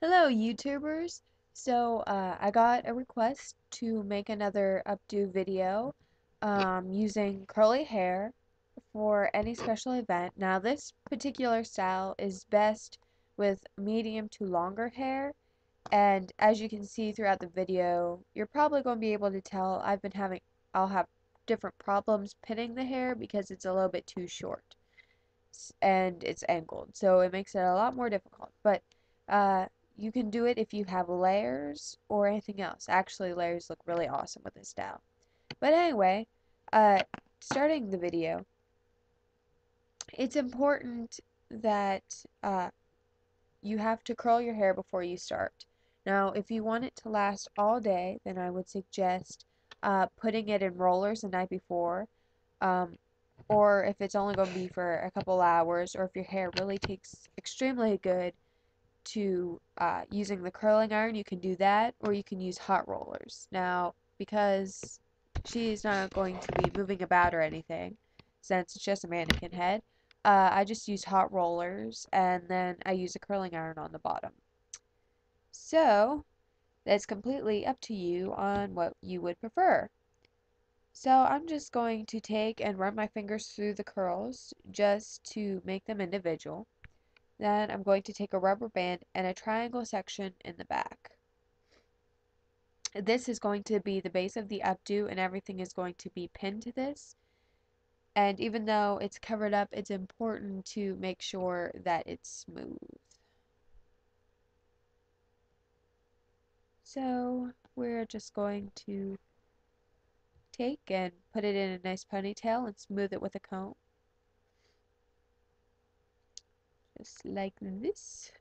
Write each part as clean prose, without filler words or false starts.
Hello, YouTubers. I got a request to make another updo video using curly hair for any special event. Now, this particular style is best with medium to longer hair, and as you can see throughout the video, you're probably going to be able to tell I'll have different problems pinning the hair because it's a little bit too short and it's angled, so it makes it a lot more difficult. But uh, you can do it if you have layers or anything else. Actually, layers look really awesome with this style. But anyway, uh, starting the video, it's important that you have to curl your hair before you start. Now, if you want it to last all day, then I would suggest putting it in rollers the night before. Um, or if it's only going to be for a couple hours, or if your hair really takes extremely good to using the curling iron, you can do that, or you can use hot rollers. Now, because she's not going to be moving about or anything, since it's just a mannequin head, I just use hot rollers, and then I use a curling iron on the bottom. So, that's completely up to you on what you would prefer. So I'm just going to take and run my fingers through the curls just to make them individual. Then I'm going to take a rubber band and a triangle section in the back. This is going to be the base of the updo, and everything is going to be pinned to this. And even though it's covered up, it's important to make sure that it's smooth. So we're just going to take and put it in a nice ponytail and smooth it with a comb. Just like this.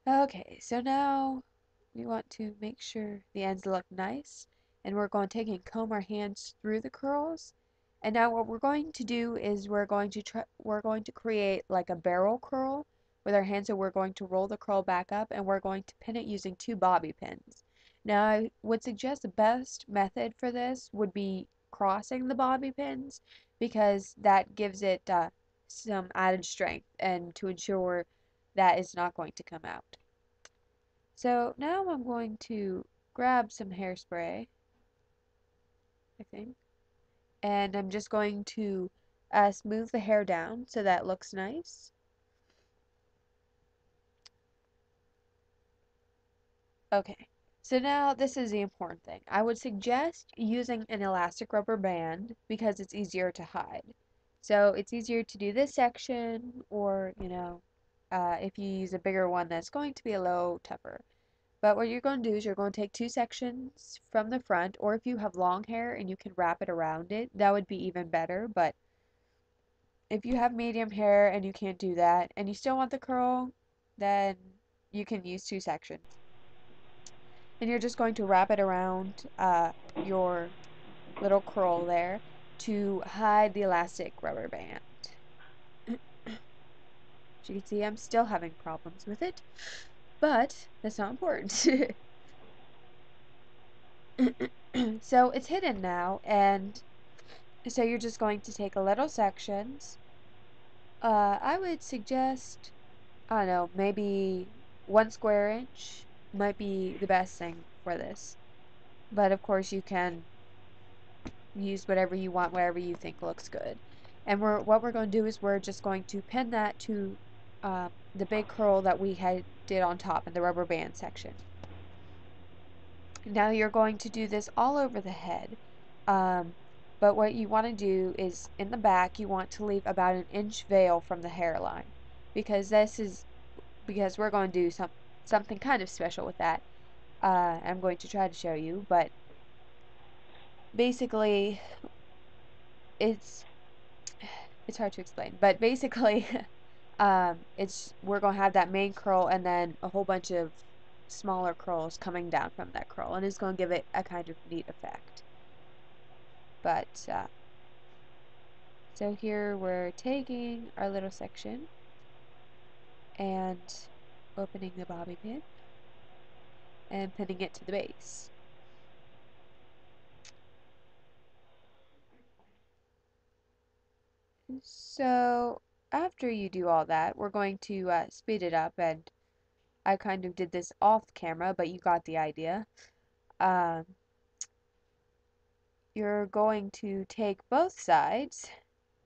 Okay, so now we want to make sure the ends look nice, and we're going to take and comb our hands through the curls. And now what we're going to do is we're going to create like a barrel curl with our hands, so we're going to roll the curl back up and we're going to pin it using two bobby pins. Now I would suggest the best method for this would be crossing the bobby pins, because that gives it some added strength and to ensure that it's not going to come out. So now I'm going to grab some hairspray, I think, and I'm just going to smooth the hair down so that it looks nice. Okay, so now this is the important thing. I would suggest using an elastic rubber band because it's easier to hide. So it's easier to do this section, or, if you use a bigger one, that's going to be a little tougher. But what you're going to do is you're going to take two sections from the front, or if you have long hair and you can wrap it around it, that would be even better. But if you have medium hair and you can't do that, and you still want the curl, then you can use two sections. And you're just going to wrap it around your little curl there to hide the elastic rubber band. As you can see, I'm still having problems with it, but that's not important. So it's hidden now, and so you're just going to take a little sections. I would suggest, I don't know, maybe 1 square inch might be the best thing for this. But of course you can use whatever you want, whatever you think looks good. And what we're going to do is we're just going to pin that to the big curl that we had did on top in the rubber band section. Now you're going to do this all over the head. Um, but what you want to do is in the back you want to leave about an inch veil from the hairline, because we're going to do something kind of special with that. I'm going to try to show you, but basically it's it's hard to explain. But basically, it's we're going to have that main curl and then a whole bunch of smaller curls coming down from that curl, and it's going to give it a kind of neat effect. But so here we're taking our little section, and opening the bobby pin and pinning it to the base. So after you do all that, we're going to speed it up, and I kind of did this off camera, but you got the idea. Um, you're going to take both sides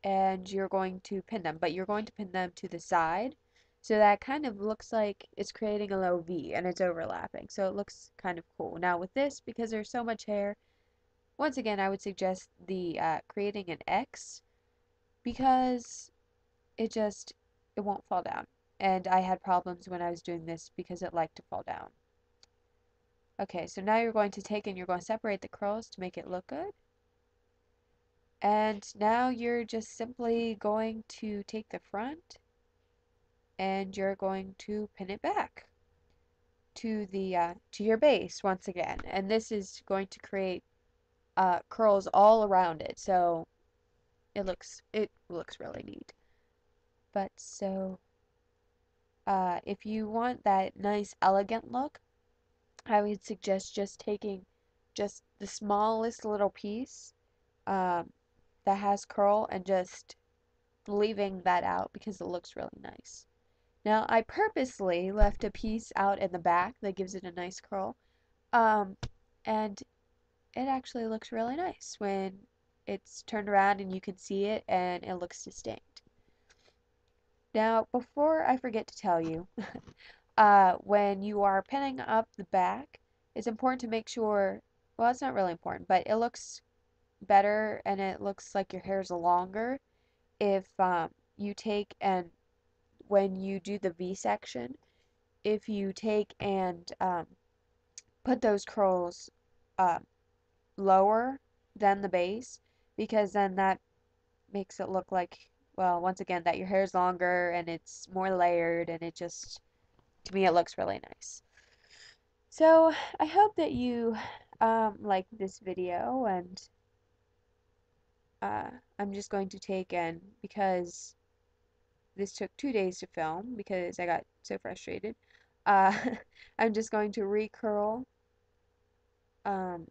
and you're going to pin them, but you're going to pin them to the side so that kind of looks like it's creating a low V and it's overlapping. So it looks kind of cool. Now with this, because there's so much hair, once again, I would suggest the creating an X because it won't fall down. And I had problems when I was doing this because it liked to fall down. Okay, so now you're going to take and you're going to separate the curls to make it look good. And now you're just simply going to take the front and you're going to pin it back to your base once again. And this is going to create curls all around it. So it looks really neat. But so if you want that nice elegant look, I would suggest just taking just the smallest little piece um, that has curl and just leaving that out because it looks really nice. Now, I purposely left a piece out in the back that gives it a nice curl, um, and it actually looks really nice when it's turned around and you can see it and it looks distinct. Now, before I forget to tell you, when you are pinning up the back, it's important to make sure, well, it's not really important, but it looks better and it looks like your hair's longer if you take and when you do the V section, if you take and put those curls uh, lower than the base, because then that makes it look like, well, once again, that your hair is longer and it's more layered and it just, to me, it looks really nice. So I hope that you like this video, and I'm just going to take and because this took 2 days to film because I got so frustrated, uh, I'm just going to recurl um,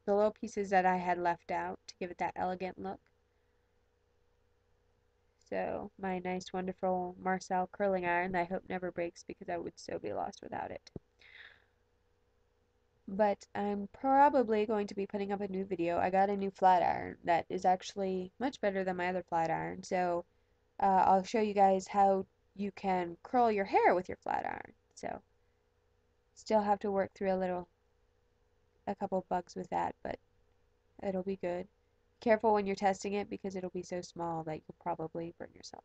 the little pieces that I had left out to give it that elegant look. So my nice, wonderful Marcel curling iron that I hope never breaks because I would so be lost without it. But I'm probably going to be putting up a new video. I got a new flat iron that is actually much better than my other flat iron. So I'll show you guys how you can curl your hair with your flat iron. So still have to work through a couple bugs with that, but it'll be good. Careful when you're testing it because it'll be so small that you'll probably burn yourself.